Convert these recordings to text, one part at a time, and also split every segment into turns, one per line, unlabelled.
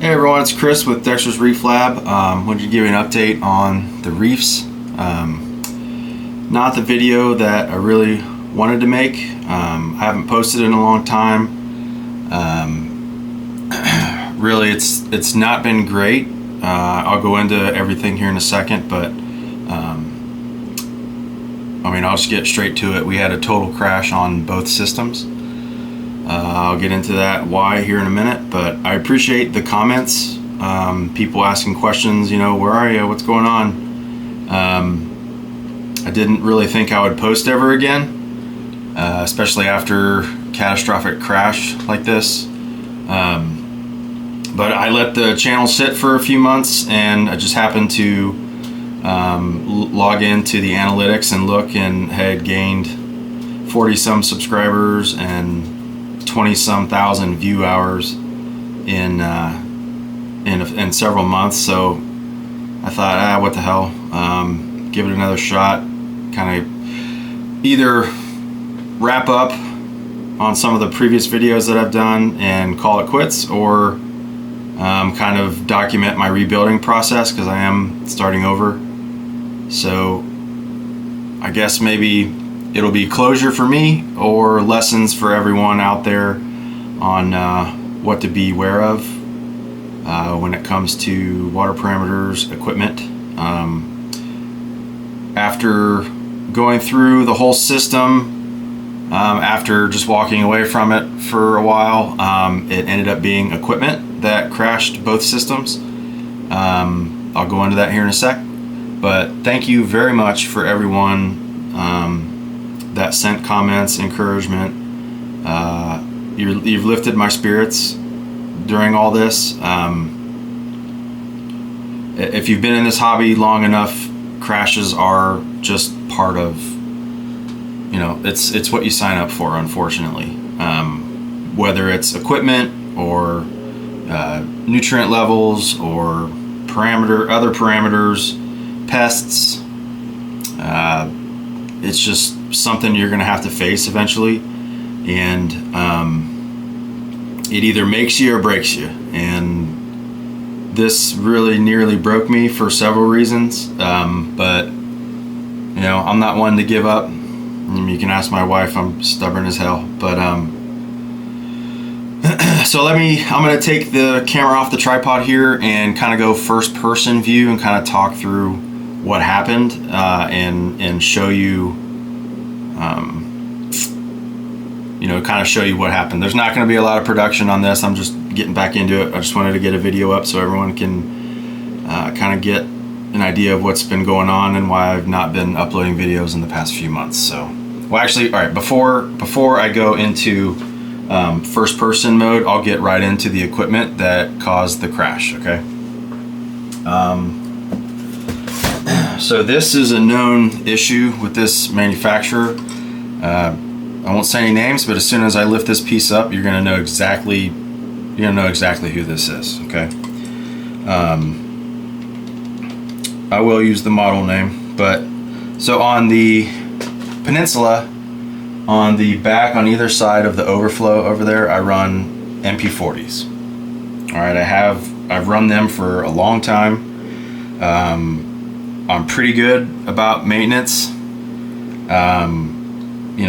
Hey everyone, it's Chris with Dexter's Reef Lab. Wanted to give you an update on the reefs. Not the video that I really wanted to make. I haven't posted in a long time. Really, it's not been great. I'll go into everything here in a second, but I'll just get straight to it. We had a total crash on both systems. I'll get into that why here in a minute, but I appreciate the comments, people asking questions, where are you, what's going on. I didn't really think I would post ever again, especially after catastrophic crash like this, but I let the channel sit for a few months, and I just happened to log into the analytics and look, and had gained 40 some subscribers and 20-some thousand view hours in several months. So I thought, what the hell, give it another shot, kind of either wrap up on some of the previous videos that I've done and call it quits, or kind of document my rebuilding process, because I am starting over. So I guess maybe it'll be closure for me, or lessons for everyone out there on what to be aware of when it comes to water parameters, equipment. After going through the whole system, after just walking away from it for a while, it ended up being equipment that crashed both systems. I'll go into that here in a sec, but thank you very much for everyone that sent comments, encouragement. You've lifted my spirits during all this. If you've been in this hobby long enough, crashes are just part of, it's what you sign up for, unfortunately. Whether it's equipment or nutrient levels or other parameters, pests, it's just something you're going to have to face eventually, and it either makes you or breaks you. And this really nearly broke me for several reasons, but I'm not one to give up. You can ask my wife, I'm stubborn as hell. But so I'm going to take the camera off the tripod here and kind of go first person view and kind of talk through what happened, and show you, kind of show you what happened. There's not going to be a lot of production on this. I'm just getting back into it. I just wanted to get a video up so everyone can kind of get an idea of what's been going on and why I've not been uploading videos in the past few months. So, well, actually, all right, before I go into first person mode, I'll get right into the equipment that caused the crash, okay? So this is a known issue with this manufacturer. I won't say any names, but as soon as I lift this piece up, you're gonna know exactly who this is, okay? I will use the model name, but so on the Peninsula, on the back on either side of the overflow over there, I run MP40s. All right, I've run them for a long time. I'm pretty good about maintenance.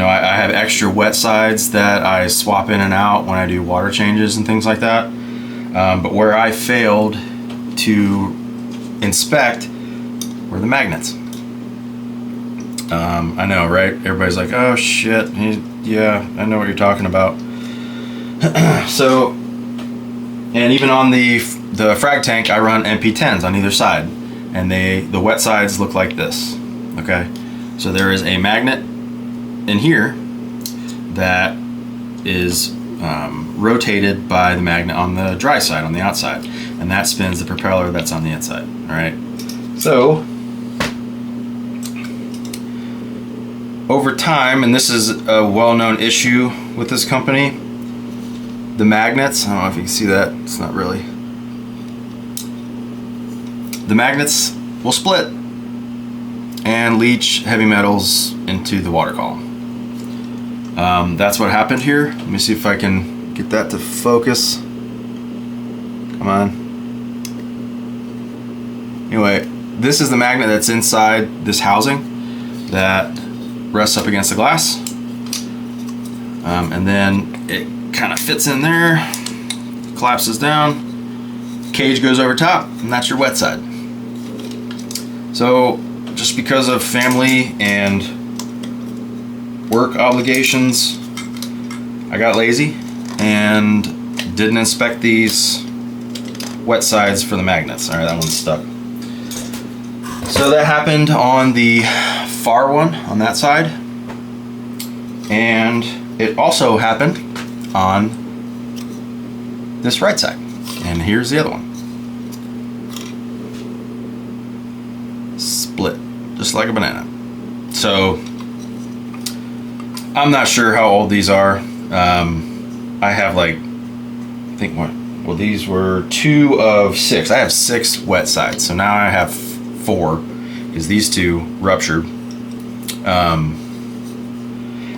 I have extra wet sides that I swap in and out when I do water changes and things like that. But where I failed to inspect were the magnets. I know, right? Everybody's like, oh shit, yeah, I know what you're talking about. So, and even on the Frag tank, I run MP10s on either side, and the wet sides look like this, okay? So there is a magnet in here that is rotated by the magnet on the dry side, on the outside, and that spins the propeller that's on the inside. All right, so over time, and this is a well-known issue with this company, the magnets, I don't know if you can see that, it's not really, the magnets will split and leach heavy metals into the water column. That's what happened here. Let me see if I can get that to focus. Come on. Anyway, this is the magnet that's inside this housing that rests up against the glass. And then it kind of fits in there, collapses down, cage goes over top, and that's your wet side. So just because of family and work obligations, I got lazy and didn't inspect these wet sides for the magnets. All right, that one's stuck. So that happened on the far one on that side, and it also happened on this right side. And here's the other one. Split, just like a banana. So I'm not sure how old these are. I have like, I think well, these were 2 of 6. I have 6 wet sides, so now I have 4 because these 2 ruptured.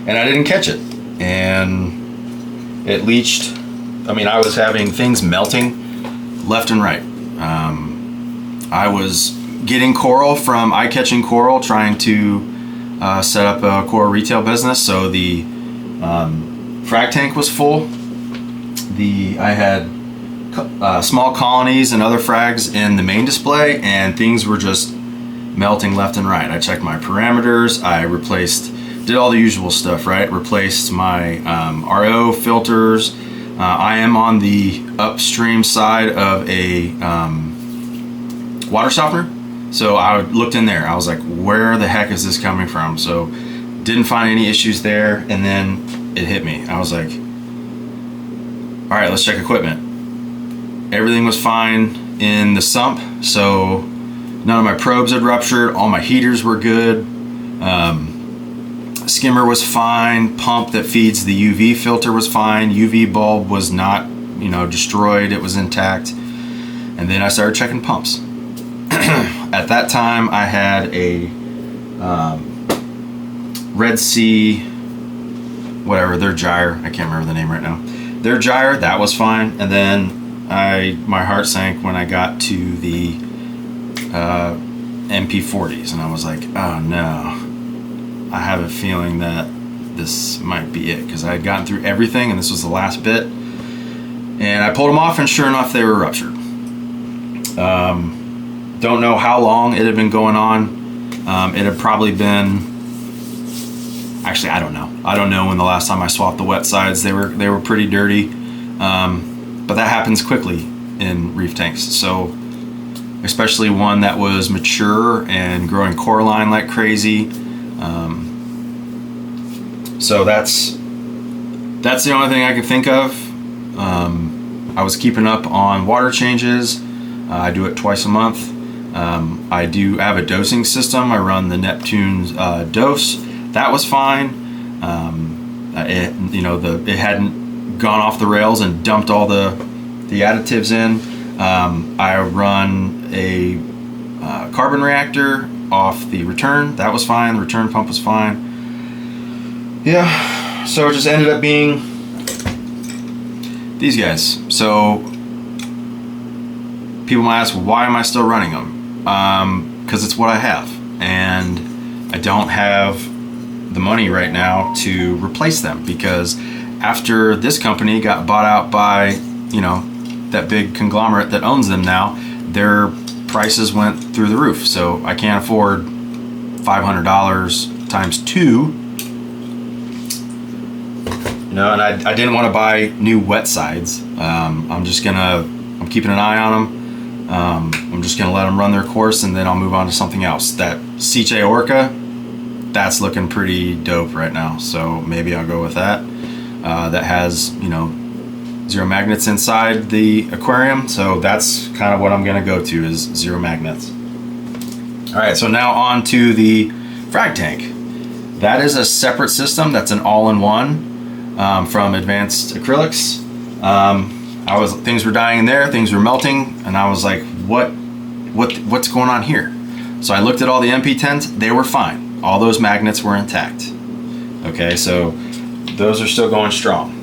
And I didn't catch it, and it leached. I mean, I was having things melting left and right. I was getting coral from Eye Catching Coral, trying to set up a coral retail business. So the frag tank was full. I had small colonies and other frags in the main display, and things were just melting left and right. I checked my parameters. I did all the usual stuff, right? Replaced my RO filters. I am on the upstream side of a water softener. So I looked in there. I was like, where the heck is this coming from? So didn't find any issues there. And then it hit me. I was like, all right, let's check equipment. Everything was fine in the sump. So none of my probes had ruptured. All my heaters were good. Skimmer was fine. Pump that feeds the UV filter was fine. UV bulb was not, destroyed. It was intact. And then I started checking pumps. At that time, I had a Red Sea, whatever, their gyre. I can't remember the name right now. Their gyre, that was fine. And then my heart sank when I got to the MP40s, and I was like, oh no. I have a feeling that this might be it, because I had gotten through everything and this was the last bit, and I pulled them off, and sure enough they were ruptured. Don't know how long it had been going on. It had probably been, actually I don't know when the last time I swapped the wet sides. They were pretty dirty, but that happens quickly in reef tanks, so especially one that was mature and growing coralline like crazy. So that's the only thing I could think of. I was keeping up on water changes. I do it twice a month. I do have a dosing system. I run the Neptune's dose. That was fine. It hadn't gone off the rails and dumped all the additives in. I run a carbon reactor off the return. That was fine. The return pump was fine. Yeah, so it just ended up being these guys. So people might ask, well, why am I still running them? Because it's what I have, and I don't have the money right now to replace them, because after this company got bought out by, that big conglomerate that owns them now, their prices went through the roof. So I can't afford $500 times 2. And I didn't want to buy new wet sides. I'm keeping an eye on them. I'm just gonna let them run their course, and then I'll move on to something else. That CJ Orca, that's looking pretty dope right now. So maybe I'll go with that. That has, zero magnets inside the aquarium. So that's kind of what I'm gonna go to, is zero magnets. All right, so now on to the frag tank. That is a separate system. That's an all-in-one. From Advanced Acrylics. Things were dying in there, things were melting, and I was like, what's going on here? So I looked at all the MP10s, they were fine. All those magnets were intact. Okay, so those are still going strong.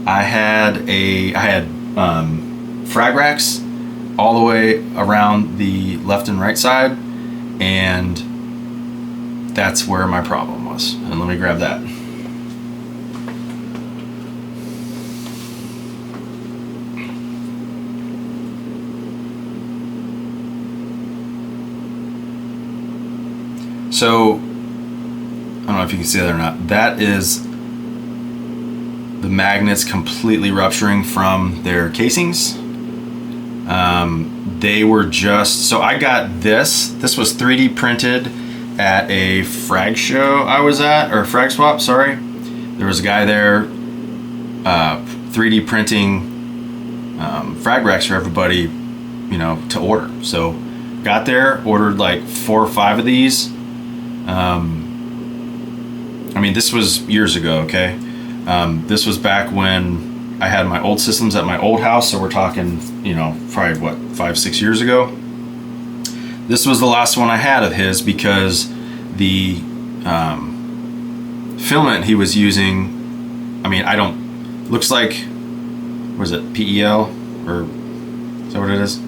I had frag racks all the way around the left and right side, and that's where my problem was. And let me grab that. So, I don't know if you can see that or not. That is the magnets completely rupturing from their casings. They were just, so I got this was 3D printed at a Frag show I was at, or Frag Swap, sorry. There was a guy there 3D printing frag racks for everybody, you know, to order. So got there, ordered like 4 or 5 of these. I mean, this was years ago, okay? This was back when I had my old systems at my old house, so we're talking, you know, probably what, 5-6 years ago. This was the last one I had of his because the filament he was using, I mean, looks like, what is it, PEL, or is that what it is?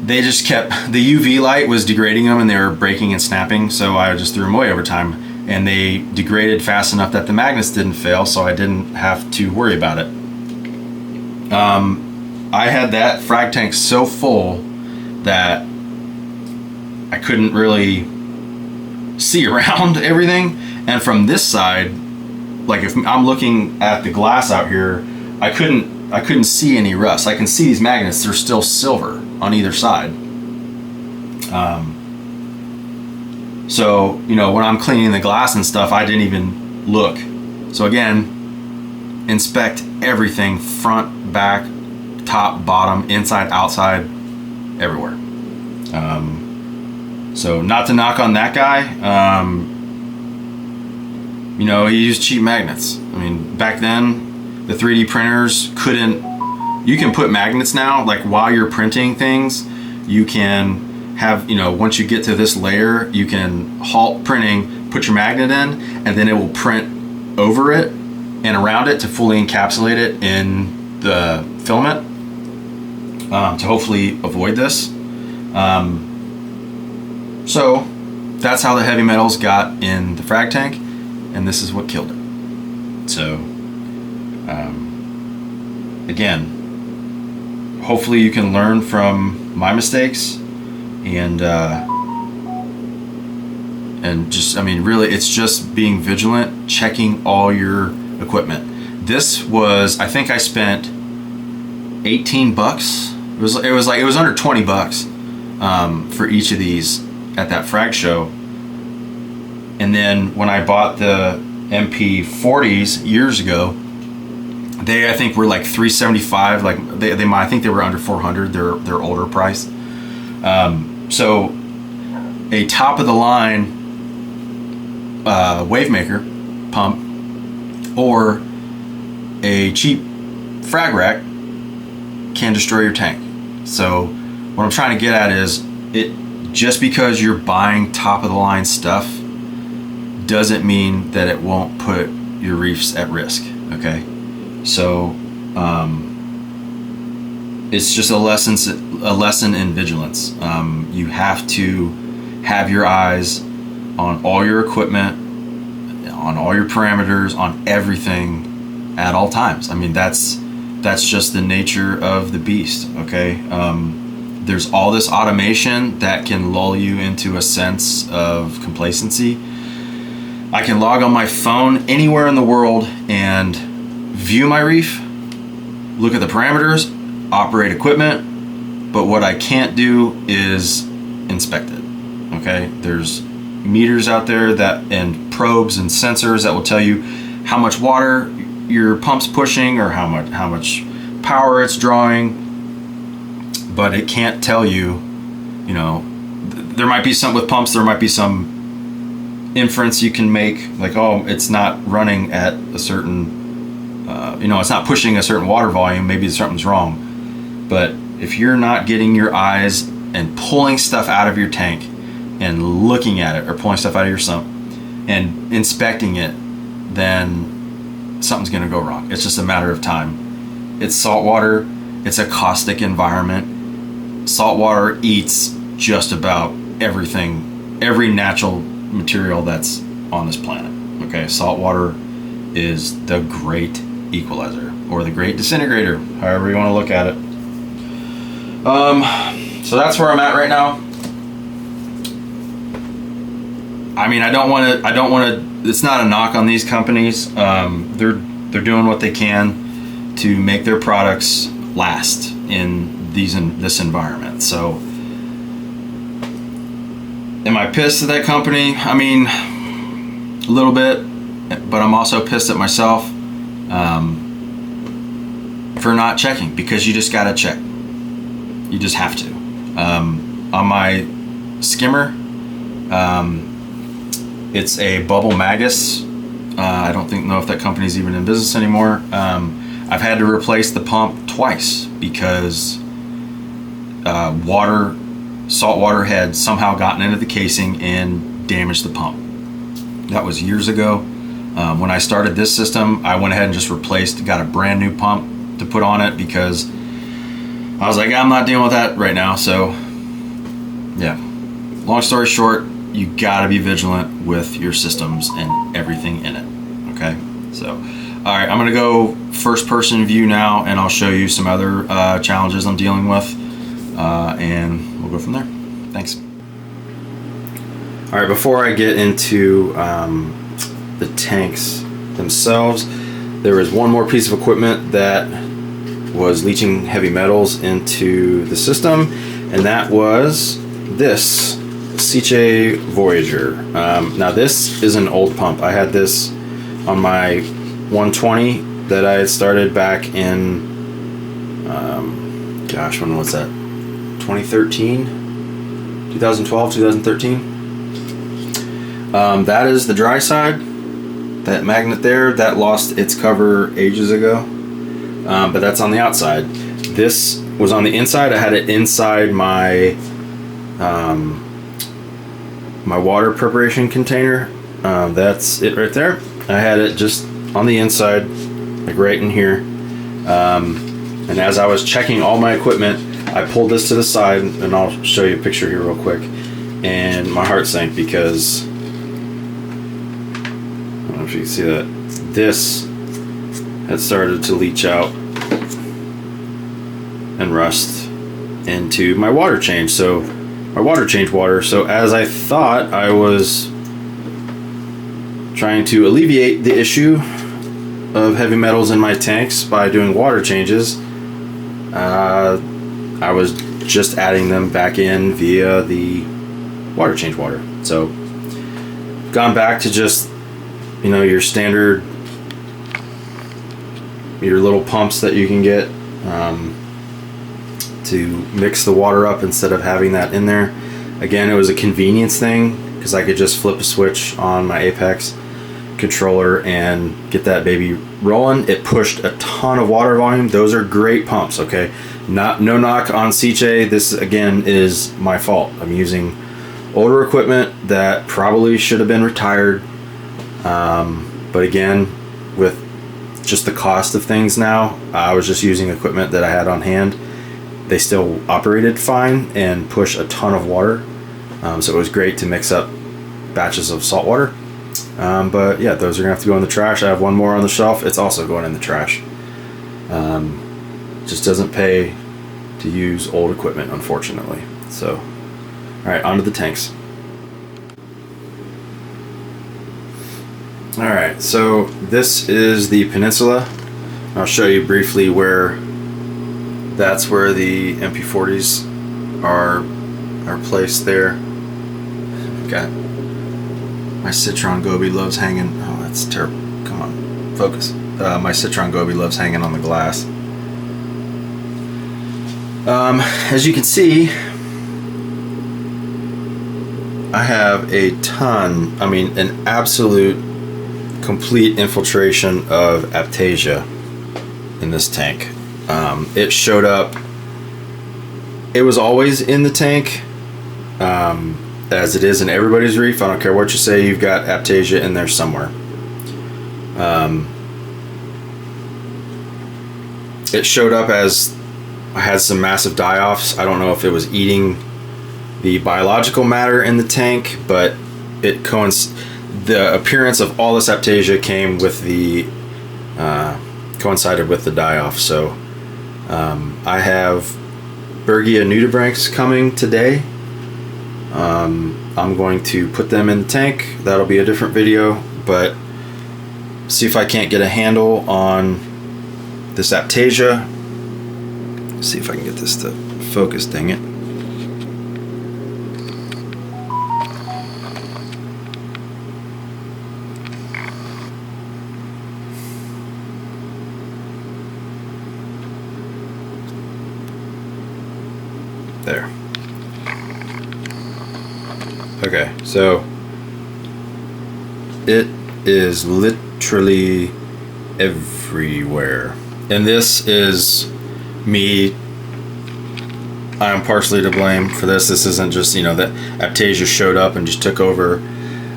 They just kept, the UV light was degrading them and they were breaking and snapping, so I just threw them away over time. And they degraded fast enough that the magnets didn't fail, so I didn't have to worry about it. I had that frag tank so full that I couldn't really see around everything. And from this side, like if I'm looking at the glass out here, I couldn't see any rust. I can see these magnets, they're still silver on either side. So, you know, when I'm cleaning the glass and stuff, I didn't even look. So again, inspect everything, front, back, top, bottom, inside, outside, everywhere. So not to knock on that guy, you know, he used cheap magnets. I mean, back then, the 3D printers you can put magnets now, like while you're printing things, you can have, you know, once you get to this layer, you can halt printing, put your magnet in, and then it will print over it and around it to fully encapsulate it in the filament, to hopefully avoid this. So that's how the heavy metals got in the frag tank, and this is what killed it. So again, hopefully you can learn from my mistakes. And just, I mean, really, it's just being vigilant, checking all your equipment. This was, I think I spent $18. It was under $20 for each of these at that frag show. And then when I bought the MP40s years ago, they, I think, were like $375. Like I think they were under $400. Their older price. So a top of the line wave maker pump or a cheap frag rack can destroy your tank. So what I'm trying to get at is, just because you're buying top of the line stuff doesn't mean that it won't put your reefs at risk. Okay, so it's just a lesson in vigilance. You have to have your eyes on all your equipment, on all your parameters, on everything at all times. I mean, that's just the nature of the beast. Okay, there's all this automation that can lull you into a sense of complacency. I can log on my phone anywhere in the world and view my reef, look at the parameters, operate equipment, but what I can't do is inspect it. Okay, there's meters out there and probes and sensors that will tell you how much water your pump's pushing or how much power it's drawing, but it can't tell you, you know, there might be some with pumps, there might be some inference you can make, like, oh, it's not running at a certain you know, it's not pushing a certain water volume, maybe something's wrong. But if you're not getting your eyes and pulling stuff out of your tank and looking at it, or pulling stuff out of your sump and inspecting it, then something's going to go wrong. It's just a matter of time. It's salt water. It's a caustic environment. Saltwater eats just about everything, every natural material that's on this planet. Okay, saltwater is the great equalizer, or the great disintegrator, however you want to look at it. So that's where I'm at right now. I mean, I don't want to. It's not a knock on these companies. They're doing what they can to make their products last in this environment. So, am I pissed at that company? I mean, a little bit, but I'm also pissed at myself for not checking, because you just gotta check. You just have to. On my skimmer, it's a Bubble Magus. I don't know if that company's even in business anymore. I've had to replace the pump twice because salt water had somehow gotten into the casing and damaged the pump. That was years ago. When I started this system, I went ahead and just got a brand new pump to put on it, because I was like, I'm not dealing with that right now. So yeah, long story short, you gotta be vigilant with your systems and everything in it. Okay, so all right, I'm gonna go first person view now, and I'll show you some other challenges I'm dealing with, and we'll go from there. Thanks. All right, before I get into the tanks themselves, there is one more piece of equipment that was leaching heavy metals into the system, and that was this Seache Voyager. Now this is an old pump. I had this on my 120 that I had started back in when was that? 2013, 2012, 2013. That is the dry side. That magnet there, that lost its cover ages ago, but that's on the outside. This was on the inside. I had it inside my my water preparation container. That's it right there. I had it just on the inside, like right in here. And as I was checking all my equipment, I pulled this to the side, and I'll show you a picture here real quick. And my heart sank, because I don't know if you can see that. This had started to leach out and rust into my water change. So my water change water. So as I thought I was trying to alleviate the issue of heavy metals in my tanks by doing water changes, I was just adding them back in via the water change water. So gone back to just, your standard, your little pumps that you can get to mix the water up instead of having that in there. Again, it was a convenience thing, because I could just flip a switch on my Apex controller and get that baby rolling. It pushed a ton of water volume. Those are great pumps, okay? No knock on Seache. This again is my fault. I'm using older equipment that probably should have been retired. But again, with just the cost of things now, I was just using equipment that I had on hand. They still operated fine and push a ton of water. So it was great to mix up batches of salt water. But yeah, those are gonna have to go in the trash. I have one more on the shelf. It's also going in the trash. Just doesn't pay to use old equipment, unfortunately. So, all right, onto the tanks. All right, so this is the Peninsula. I'll show you briefly that's where the MP40s are placed there. Got my Citron Goby loves hanging. Oh, that's terrible. Come on, focus. My Citron Goby loves hanging on the glass. As you can see, I have an absolute complete infiltration of Aptasia in this tank. It showed up. It was always in the tank, as it is in everybody's reef. I don't care what you say, you've got Aptasia in there somewhere. It showed up as I had some massive die-offs. I don't know if it was eating the biological matter in the tank, but it the appearance of all this Aiptasia came with the coincided with the die-off. So I have Bergia nudibranchs coming today. I'm going to put them in the tank. That'll be a different video, but see if I can't get a handle on this Aiptasia. See if I can get this to focus, dang it. There. Okay, so it is literally everywhere. And this is me. I am partially to blame for this. This isn't just, you know, that Aiptasia showed up and just took over.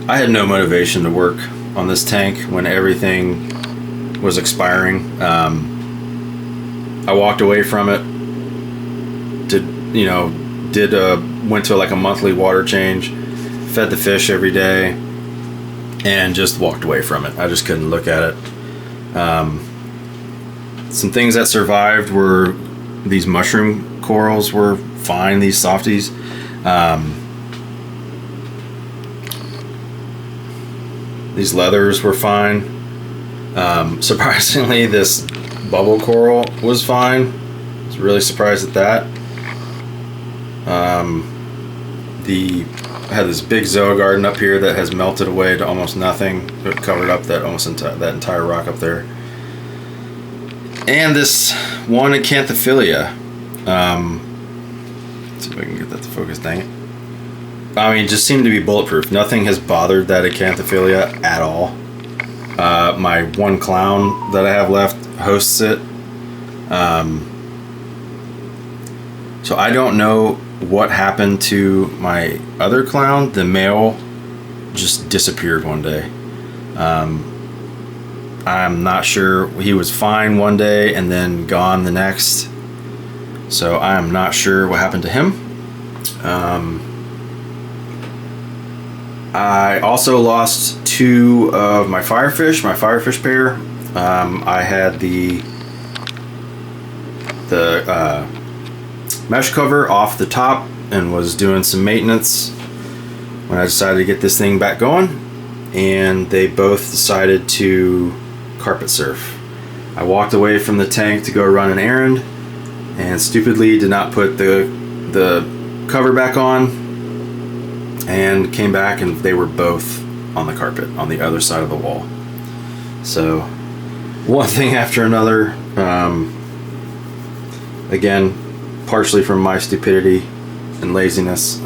I had no motivation to work on this tank when everything was expiring. I walked away from it. Went to like a monthly water change, fed the fish every day, and just walked away from it. I just couldn't look at it. Some things that survived were these mushroom corals were fine, these softies. These leathers were fine. Surprisingly, this bubble coral was fine. I was really surprised at that. I had this big Zoogarden up here that has melted away to almost nothing. It covered up that that entire rock up there. And this one Acanthophilia. Let's see if I can get that to focus, dang it. I mean, it just seemed to be bulletproof. Nothing has bothered that Acanthophilia at all. My one clown that I have left hosts it. So I don't know what happened to my other clown. The male just disappeared one day. I'm not sure. He was fine one day and then gone the next. So I am not sure what happened to him. I also lost two of my firefish pair. I had the mesh cover off the top and was doing some maintenance when I decided to get this thing back going, and they both decided to carpet surf. I walked away from the tank to go run an errand and stupidly did not put the cover back on, and came back and they were both on the carpet on the other side of the wall. So one thing after another. Again, partially from my stupidity and laziness.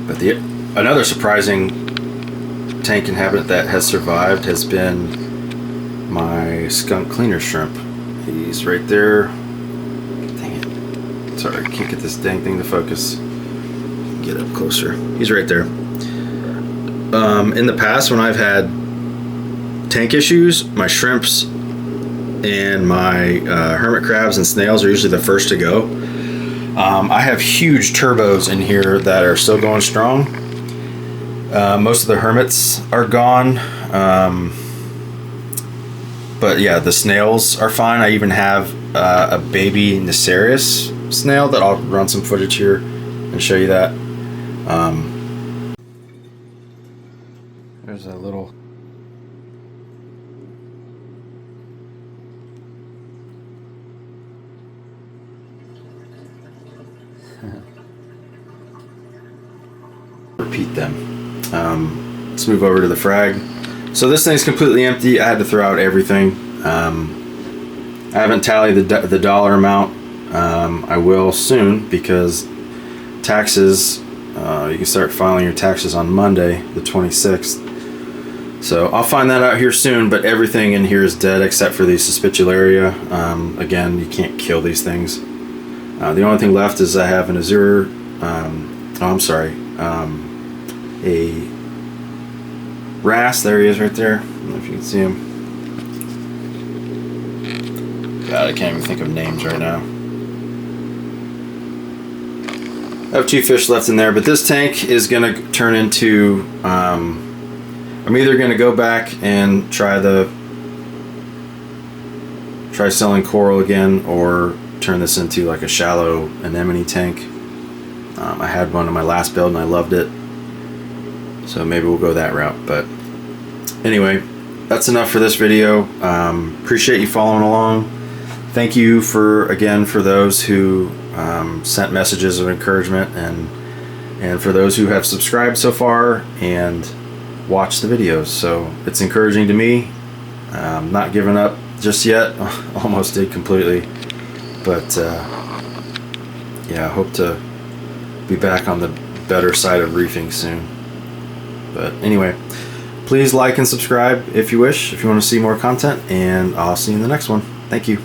But another surprising tank inhabitant that has survived has been my skunk cleaner shrimp. He's right there. Dang it. Sorry, I can't get this dang thing to focus. Get up closer. He's right there. In the past, when I've had tank issues, my shrimps and my hermit crabs and snails are usually the first to go. I have huge turbos in here that are still going strong. Most of the hermits are gone. But yeah, the snails are fine. I even have a baby Necerius snail that I'll run some footage here and show you that. There's a little... repeat them. Let's move over to the frag. So this thing's completely empty. I had to throw out everything. I haven't tallied the dollar amount. I will soon, because taxes, you can start filing your taxes on Monday the 26th. So I'll find that out here soon, but everything in here is dead except for the Suspicularia. Again, you can't kill these things. The only thing left is I have an Azure, a Wrasse. There he is right there. I don't know if you can see him. God, I can't even think of names right now. I have 2 fish left in there, but this tank is going to turn into, I'm either going to go back and try selling coral again, or turn this into like a shallow anemone tank. I had one in my last build and I loved it, so maybe we'll go that route. But anyway, that's enough for this video. Appreciate you following along. Thank you for those who sent messages of encouragement, and for those who have subscribed so far and watched the videos. So it's encouraging to me. Not giving up just yet. Almost did completely, but yeah, I hope to be back on the better side of reefing soon. But anyway, please like and subscribe if you wish, if you want to see more content, and I'll see you in the next one. Thank you.